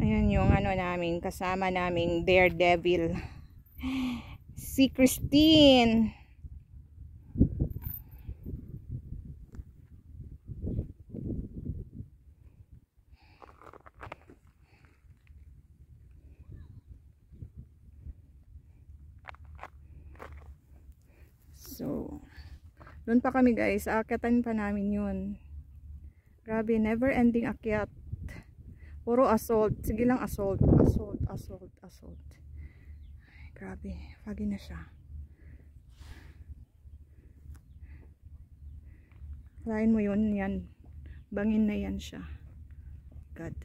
Ayan yung ano namin, kasama naming daredevil. Si Christine. So, doon pa kami guys, aakyatan pa namin yun. Grabe, never ending akyat. Puro assault, sige lang assault. Ay, grabe, foggy na siya. Lain mo yun, yan. Bangin na yan siya. God.